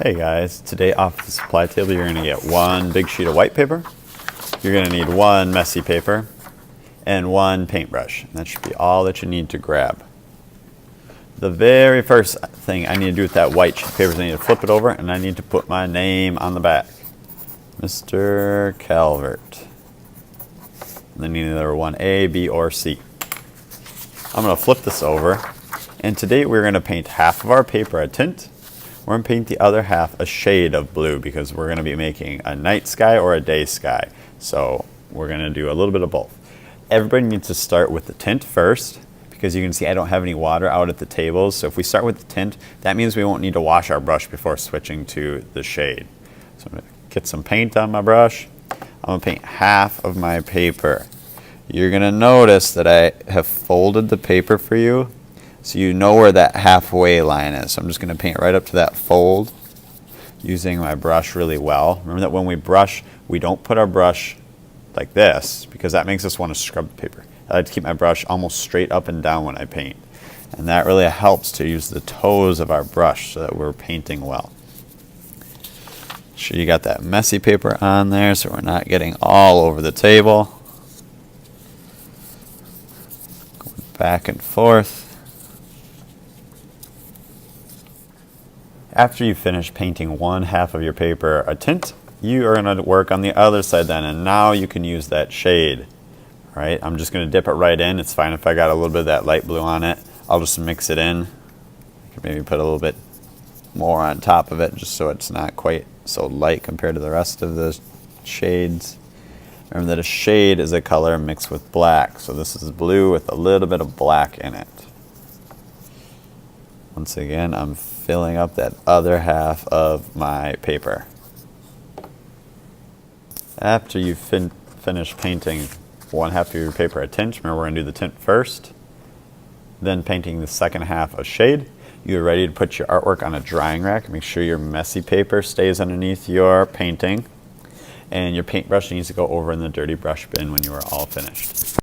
Hey guys, today off the supply table you're going to get one big sheet of white paper, you're going to need one messy paper, and one paintbrush. And that should be all that you need to grab. The very first thing I need to do with that white sheet of paper is I need to flip it over and I need to put my name on the back. Mr. Calvert. And then either one A, B, or C. I'm going to flip this over, and today we're going to paint half of our paper a tint. We're going to paint the other half a shade of blue because we're going to be making a night sky or a day sky. So we're going to do a little bit of both. Everybody needs to start with the tint first because you can see I don't have any water out at the tables. So if we start with the tint, that means we won't need to wash our brush before switching to the shade. So I'm going to get some paint on my brush. I'm going to paint half of my paper. You're going to notice that I have folded the paper for you, so you know where that halfway line is. So I'm just going to paint right up to that fold using my brush really well. Remember that when we brush, we don't put our brush like this because that makes us want to scrub the paper. I like to keep my brush almost straight up and down when I paint. And that really helps to use the toes of our brush so that we're painting well. Make sure you got that messy paper on there so we're not getting all over the table. Going back and forth. After you finish painting one half of your paper a tint, you are going to work on the other side then, and now you can use that shade. Right? I'm just going to dip it right in. It's fine if I got a little bit of that light blue on it. I'll just mix it in. I can maybe put a little bit more on top of it just so it's not quite so light compared to the rest of the shades. Remember that a shade is a color mixed with black, so this is blue with a little bit of black in it. Once again, I'm filling up that other half of my paper. After you finish painting one half of your paper a tint, remember we're going to do the tint first, then painting the second half a shade. You're ready to put your artwork on a drying rack. Make sure your messy paper stays underneath your painting, and your paintbrush needs to go over in the dirty brush bin when you are all finished.